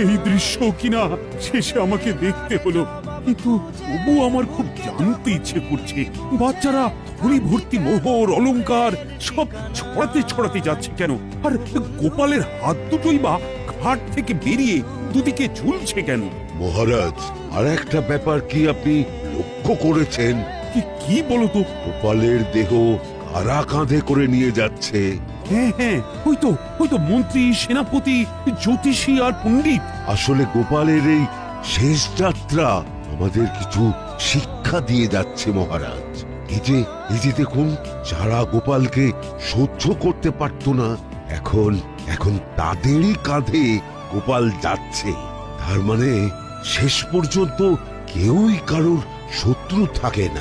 এই দৃশ্য কিনা শেষে আমাকে দেখতে হলো, কিন্তু তবু আমার খুব জানতে ইচ্ছে করছে বাচ্চারা থলি ভর্তি মোহর অলংকার সব ছড়াতে ছড়াতে যাচ্ছে কেন, আর গোপালের হাত দুটোই বা ঘাট থেকে বেরিয়ে দুদিকে ঝুলছে কেন? মহারাজ, আর একটা ব্যাপার কি আপনি লক্ষ্য করেছেন? কি বলো তো? গোপালের দেহ কারা কাঁধে করে নিয়ে যাচ্ছে? হ্যাঁ হ্যাঁ, ওই তো মন্ত্রী, সেনাপতি, জ্যোতিষী আর পণ্ডিত। আসলে গোপালের এই শেষ যাত্রা আমাদের কিছু শিক্ষা দিয়ে যাচ্ছে মহারাজ। এই যে দেখুন, যারা গোপালকে সহ্য করতে পারত না, এখন তাদেরই কাঁধে গোপাল যাচ্ছে। তার মানে শেষ পর্যন্ত কেউই কারোর শত্রু থাকে না।